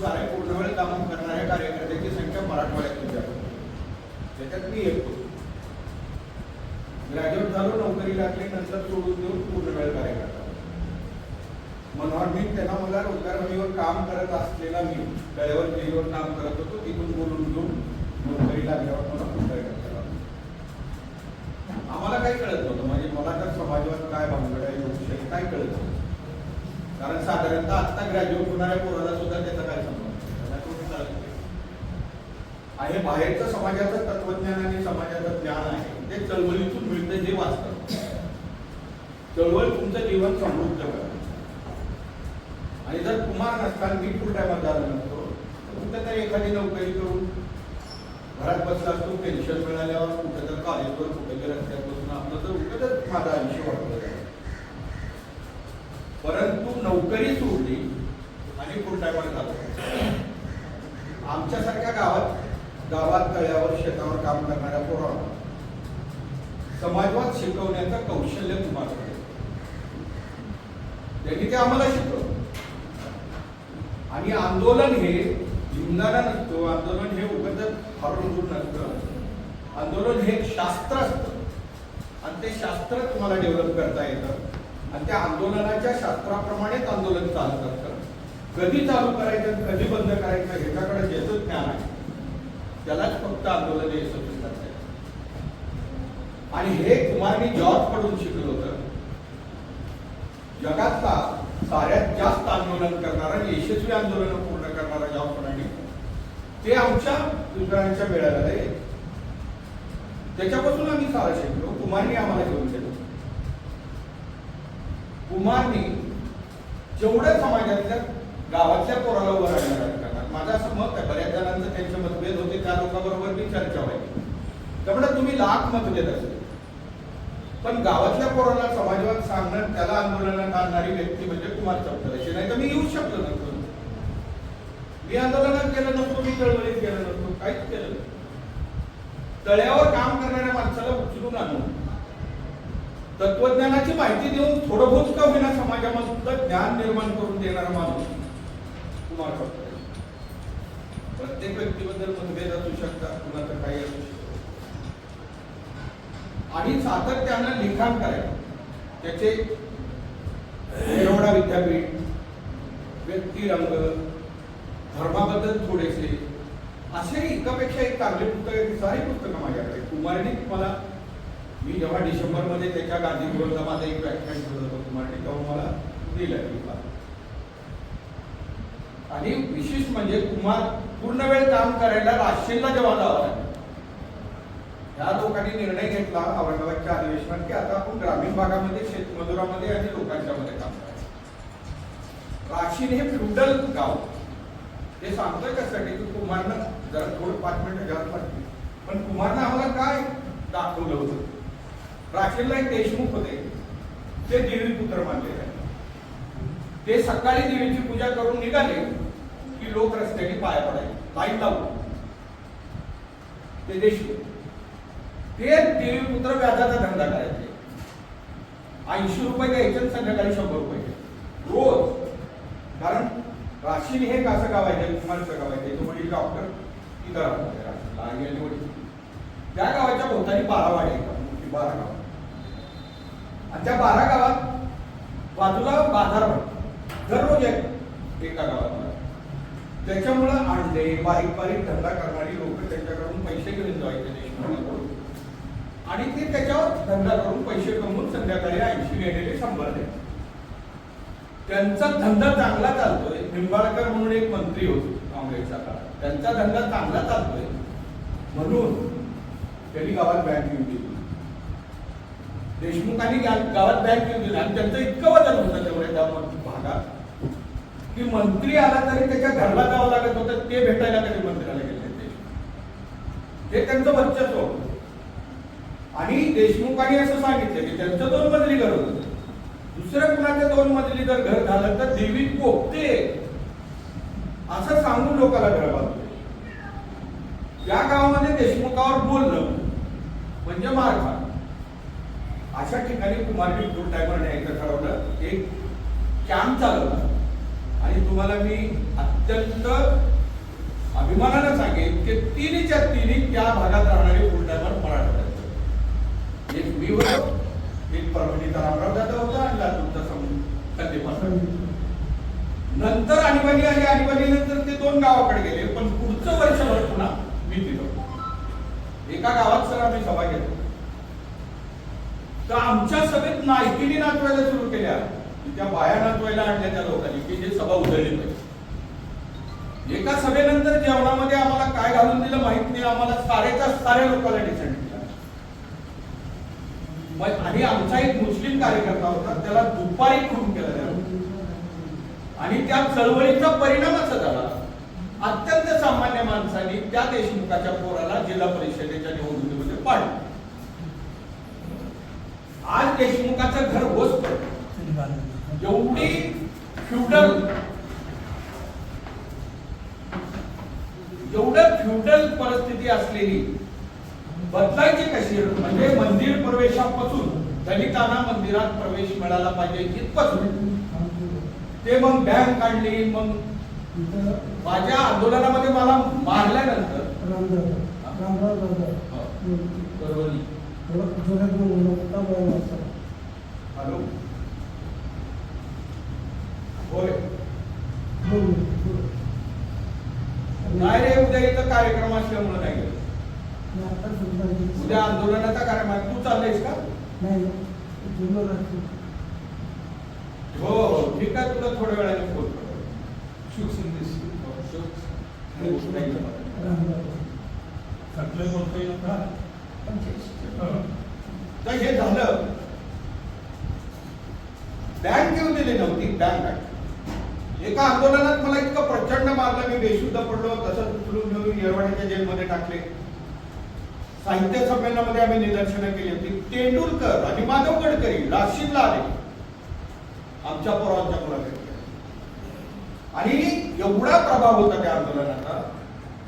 सारे पूर्णवेळ काम करणाऱ्या कार्यकर्त्यांची संख्या मराठवाड्यात जास्त, त्याच्यात मी येतो. ग्रॅज्युएट झालो, नोकरी लागली, नंतर सोडून देऊन पूर्णवेळ कार्यकर्ता. मनोहर मी त्यांना मला रोजगार हमीवर काम करत असलेला मी तळ्यावर जेलीवर काम करत होतो, तिथून बोलून घेऊन नोकरी लागल्यावर मला पूर्णवेळ करायला. आम्हाला काही कळत नव्हतं, म्हणजे मला तर समाजवाद काय भानगड आहे लोकशाही काय कळत नव्हतं. कारण साधारणतः आता ग्रॅज्युएट होणाऱ्या पोराला सुद्धा त्याचा काय संबंध आहे. बाहेरचं समाजाचं तत्वज्ञान आणि समाजाचं ज्ञान आहे ते चळवळीतून मिळतं, जे वाचतं. चळवळ तुमचं जीवन समृद्ध करतं. आणि जर कुमार नसताना मी फुल टायमात झाला नसतो, कुठेतरी एखादी नोकरी करून घरात बसला असतो, पेन्शन मिळाल्यावर कुठे तर कॉलेजवर कुठे रस्त्यात बसून आपलं तर कुठेच माझं आयुष्य वाटलं. परंतु नोकरी सोडली आणि फुल टायमात झालं. आमच्यासारख्या गावात तळ्यावर शेतावर काम करणाऱ्या पोरांना समाजवाद शिकवण्याचं कौशल्य तुम्हाला त्यांनी ते आम्हाला शिकवलं. आणि आंदोलन हे जिंकणारा नसतो, आंदोलन हे उगाच हरून दूर नसतं. आंदोलन हे एक शास्त्र असतं आणि ते शास्त्र तुम्हाला डेव्हलप करता येतं. आणि त्या आंदोलनाच्या शास्त्राप्रमाणेच आंदोलन चालत असतं. कधी चालू करायचं कधी बंद करायचं ह्याच्याकडे ज्याचं ज्ञान आहे त्यालाच फक्त आंदोलन यशस्वी करता येतं. आणि हे कुमारनी जॉर्ज कडून शिकलं होतं. जगातला साऱ्यात जास्त आंदोलन करणारा, यशस्वी आंदोलन पूर्ण करणारा जॉर्ज कोणाने, ते आमच्या दुसऱ्यांच्या मेळाव्याला येत. त्याच्यापासून आम्ही सारा शिकलो. कुमारनी आम्हाला घेऊन गेलो. कुमारनी जेवढ्या समाजातल्या गावातल्या पोराला उभं राहणार करणार. माझं असं मत आहे, बऱ्याच जणांचं त्यांचे मतभेद होते, त्या लोकांबरोबर मी चर्चा व्हायची. त्यामुळे तुम्ही लाख मतभेद असेल, पण गावातल्या पोराला समाजवाद सांगणं, त्याला आंदोलनात आणणारी व्यक्ती म्हणजे कुमार चौधरी. नाही तर मी येऊ शकलो नसतो. मी आंदोलनात केलं नसतो, मी चळवळीत केलं नसतो, काहीच केलं नाही. तळ्यावर काम करणाऱ्या माणसाला उचलून आणून तत्वज्ञानाची माहिती देऊन थोडं बहुत का होईना समाजामध्ये ज्ञान निर्माण करून देणारा माणूस कुमार चौधरी. प्रत्येक व्यक्तीबद्दल मतभेद असू शकतात, कुणाचं काही असू शकतं. आणि सातत्यानं लिखाण करायचं. त्याचे येरवडा विद्यापीठ, व्यक्तिरंग, धर्माबद्दल थोडेसे असे एकापेक्षा एक चांगले पुस्तकं, सारी पुस्तकं माझ्याकडे. कुमारनी मला, मी जेव्हा डिसेंबरमध्ये त्याच्या गांधी भवनला माझं एक व्याख्यान ठेवलं होतं कुमारनी, तेव्हा मला दिलं. आणि विशेष म्हणजे कुमार पूर्ण वेळ काम करायला राशीनला जेव्हा जावं लागलं, या लोकांनी निर्णय घेतला औरंगाबादच्या अधिवेशनात की आता आपण ग्रामीण भागामध्ये शेतमजुरामध्ये आणि लोकांच्या मध्ये काम करायचं. राशीन हे फ्युडल गाव. हे सांगतोय कशासाठी की कुमारनं जरा थोडं 5 मिनिटं जास्त वाटली, पण कुमारनं आम्हाला काय दाखवलं होतं. राशीनला एक देशमुख होते, ते देवी पुत्र मानले जाते. ते सकाळी देवीची पूजा करून निघाले की लोक रस्त्याने पाया पडायचे, लाईन लावून. ते देशमुख ते देवी पुत्र व्याजाचा धंदा करायचे. 80 रुपये द्यायचे, संध्याकाळी 100 रुपये रोज. कारण राशीन हे कसं गाव आहे, कुमारचं गाव आहे. त्याचे वडील डॉक्टर तिथं राहतात. त्या गावाच्या भोवतानी 12 वाडी आहेत, 12 गाव. आणि त्या 12 गावात बाजूला बाजार दररोज एका गावात. त्याच्यामुळं अंडे बारीक बारीक धंदा करणारी लोक त्यांच्याकडून पैसे घेऊन जायचे देशमुखाकडून, आणि ते त्याच्यावर धंदा करून पैसे कमवून संध्याकाळी 80 गेलेले 100 द्यायचे. त्यांचा धंदा चांगला चालतोय. निंबाळकर म्हणून एक मंत्री होते काँग्रेसच्या काळात, त्यांचा धंदा चांगला चालतोय म्हणून त्यांनी गावात बँक येऊन दिली. देशमुखांनी गावात बँक येऊन दिली आणि त्यांचं इतकं वजन होतं तेवढ्या त्या भागात की मंत्री आला तरी त्याच्या घरला जावं लागत होतं. ते भेटायला कधी मंत्र्याला गेले, ते त्यांचं वर्चस्व होतं. आणि देशमुखांनी असं सांगितलं की त्यांचं 2 मजली घर होतं, दुसऱ्या कुणाच्या 2 मजली जर घर झालं तर देवी कोपते असं सांगून लोकांना घर बांधले. त्या गावामध्ये देशमुखावर बोलणं म्हणजे मार खाणं. अशा ठिकाणी कुमारनी फुल टायमर न्यायचं ठरवलं. एक कॅम्प चालवला आणि तुम्हाला मी अत्यंत अभिमानानं सांगेन की तिन्हीच्या तिन्ही त्या भागात राहणारे फुल टायमर मराठा. एक मी होतो, एक परभणीचा रामराव जाधव होता आणि लातूरचा संदीप. नंतर आणीबाणी आली, आणीबाणीनंतर ते 2 गावाकडे गेले, पण पुढचं वर्षभर पुन्हा मी तिथं एका गावात सर आम्ही सभा घेतो. तर आमच्या सभेत नायकिनी नाचवायला सुरू केल्या, त्या बाया नाचवायला आणल्या त्या लोकांनी की जे सभा उधळली पाहिजे. एका सभेनंतर जेवणामध्ये आम्हाला काय घालून दिलं माहित नाही, आम्हाला साऱ्याच्या साऱ्या लोकांना डिसेंट केला. आणि आमचा एक मुस्लिम कार्यकर्ता होता, त्याला दुपारी खून केला आणि त्या चळवळीचा परिणाम असा झाला, अत्यंत सामान्य माणसांनी त्या देशमुखाच्या पोराला जिल्हा परिषदेच्या निवडणुकीमध्ये पाडलं. आज देशमुखाचं घर होस पडलं. एवढी फ्युडल परिस्थिती असलेली बदलायची कशी? म्हणजे मंदिर प्रवेशापासून दलितांना मंदिरात प्रवेश मिळाला पाहिजे इथपासून ते मग बँक काढली. मग माझ्या आंदोलनामध्ये मला मारल्यानंतर हॅलो होय नाही रे, उद्या इथं कार्यक्रम असल्यामुळे नाही गेलो. उद्या आंदोलनाचा कार्यक्रम आहे, तू चाललायस का? हो हो ठीक आहे, तुला थोड्या वेळाने फोन करतो. तर हे झालं. बँक घेऊन दिली नव्हती, बँक एका आंदोलनात मला इतकं प्रचंड मारलं, मी बेशुद्ध पडलो. तसंच उचलून घेऊन येरवाड्याच्या जेलमध्ये टाकले. साहित्य संमेलनामध्ये आम्ही निदर्शनं केली होती. तेंडुलकर आणि माधव गडकरी राशीनला आले आमच्या पोरांच्या मुलाखती आणि एवढा प्रभाव होता त्या आंदोलनाचा.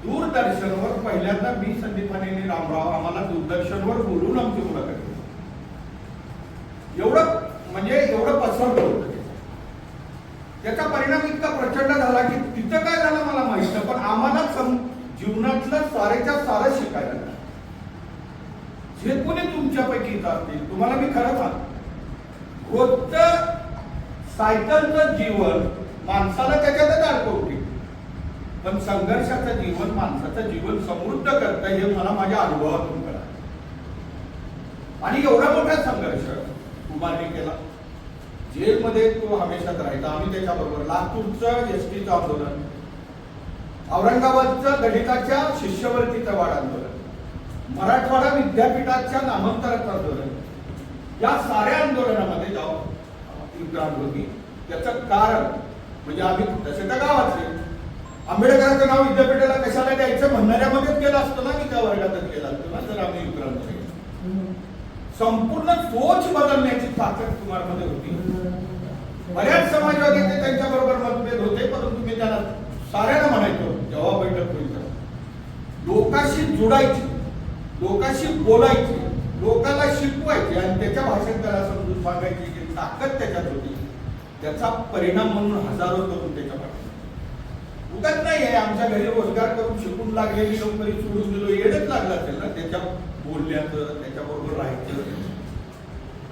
दूरदर्शनवर पहिल्यांदा मी संदीप आणि रामराव आम्हाला दूरदर्शनवर बोलून आमची मुलाखत एवढं म्हणजे एवढं पसरलं होतं. त्याचा परिणाम इतका प्रचंड झाला की तिथं काय झालं मला माहित नाही, पण आम्हाला जीवनातलं सारेच्या सारं शिकायला लागलं. जे कोणी तुमच्यापैकी इथं असतील, तुम्हाला मी खरं सांग, रोजचं सायकलचं जीवन माणसाला त्याच्यातच अडकवते, पण संघर्षाचं जीवन माणसाचं जीवन समृद्ध करतं हे मला माझ्या अनुभवातून कळलं. आणि एवढा मोठा संघर्ष कुमारने केला. जेलमध्ये तो हमेशाच राहायचा. आम्ही त्याच्याबरोबर लातूरचं एसटीचं आंदोलन, औरंगाबादचं दलिताच्या शिष्यवृत्तीचं वाढ आंदोलन, मराठवाडा विद्यापीठाच्या नामांतराचं आंदोलन, या साऱ्या आंदोलनामध्ये जाऊन विक्रांत होती. त्याचं कारण म्हणजे आम्ही तसे त्या गावाचे आंबेडकरांचं नाव विद्यापीठाला कशाला द्यायचं म्हणणाऱ्यामध्येच गेला असतो ना, मी त्या वर्गातच गेला असतो ना जर आम्ही विक्रांत संपूर्ण सोच बदलण्याची ताकद कुमारमध्ये होती. बऱ्याच समाजवादीचे त्यांच्या बरोबर मतभेद होते, परंतु मी त्याला साऱ्यांना म्हणायचो जेव्हा बैठक होईल लोकांशी जोडायची, लोकांशी बोलायची, लोकांना शिकवायची आणि त्याच्या भाषेत त्याला समजून सांगायची की ताकद त्याच्यात होती. त्याचा परिणाम म्हणून हजारो तरुण त्याच्या पाठीत उगत नाही आहे. आमच्या घरी रोजगार करून शिकून लागलेली नोकरी सोडून दिलो, येडच लागला असेल ना त्याच्या बोलण्याचं, त्याच्याबरोबर राहायचं.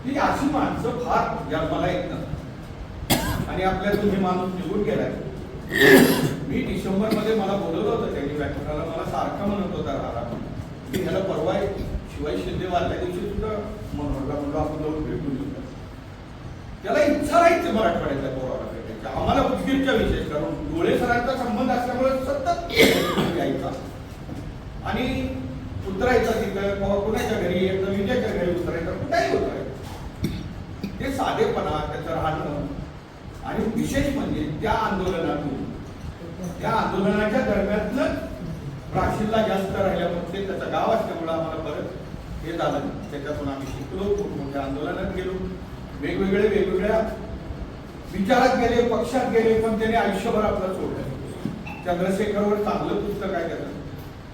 ही अशी माणसं फार या मला येत नसतात आणि आपल्यातून हे माणूस निघून गेलाय. मी डिसेंबरमध्ये मला बोलवलं होतं त्यांनी व्याख्यानाला, मला सारखा म्हणत होता राहा की ह्याला परवा शिवाय शिंदे वारल्या दिवशी सुद्धा म्हणून आपण जाऊन भेटून घेऊ. त्याला इच्छा राहायची मराठवाड्यातल्या पोराला भेटायच्या. आम्हाला उदगीरच्या विशेष करून डोळे सरांचा संबंध असल्यामुळे सतत यायचा आणि उतरायचा तिथं कुणाच्या घरी, एकदा विजयाच्या घरी उतरायचा, कुठेही उतरायचं. ते साधेपणा, त्याचं राहणं आणि विशेष म्हणजे त्या आंदोलनातून, त्या आंदोलनाच्या दरम्यान राशीनला जास्त राहिल्यामुळे त्याचं गाव असल्यामुळे आम्हाला परत हे झालं. त्याच्यातून आम्ही शिकलो, मोठ्या आंदोलनात गेलो, वेगवेगळ्या विचारात गेले, पक्षात गेले, पण त्याने आयुष्यभर आपलं सोडलं. चंद्रशेखरवर चांगलं पुस्तक आहे त्याचं,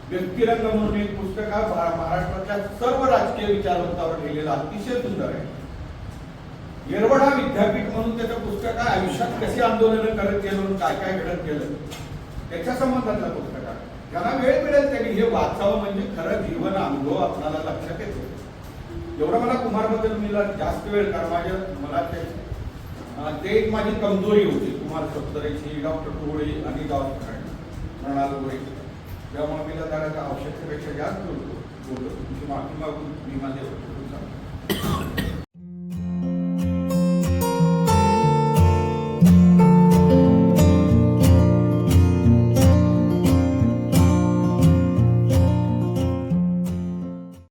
व्यक्तिरंग म्हणून एक पुस्तक आहे, महाराष्ट्रातल्या सर्व राजकीय विचारवंतावर लिहिलेलं अतिशय सुंदर आहे. येरवडा विद्यापीठ म्हणून त्याचं पुस्तक आहे. आयुष्यात कशी आंदोलनं करत गेलो, काय काय घडत गेलं त्याच्या संबंधातलं पुस्तक आहे. ज्यांना वेळ मिळेल त्यांनी हे वाचावं, म्हणजे खरं जीवन अनुभव आपल्याला लक्षात येतो. एवढं मला कुमारबद्दल मला जास्त वेळ, कारण मला ते एक माझी कमजोरी होती, कुमार सत्तरेची, डॉक्टर टोळे आणि प्रणाल गोळे. त्यामुळे मी जरा आवश्यकतेपेक्षा जास्त बोलतो. तुमची माफी मागून मी माझे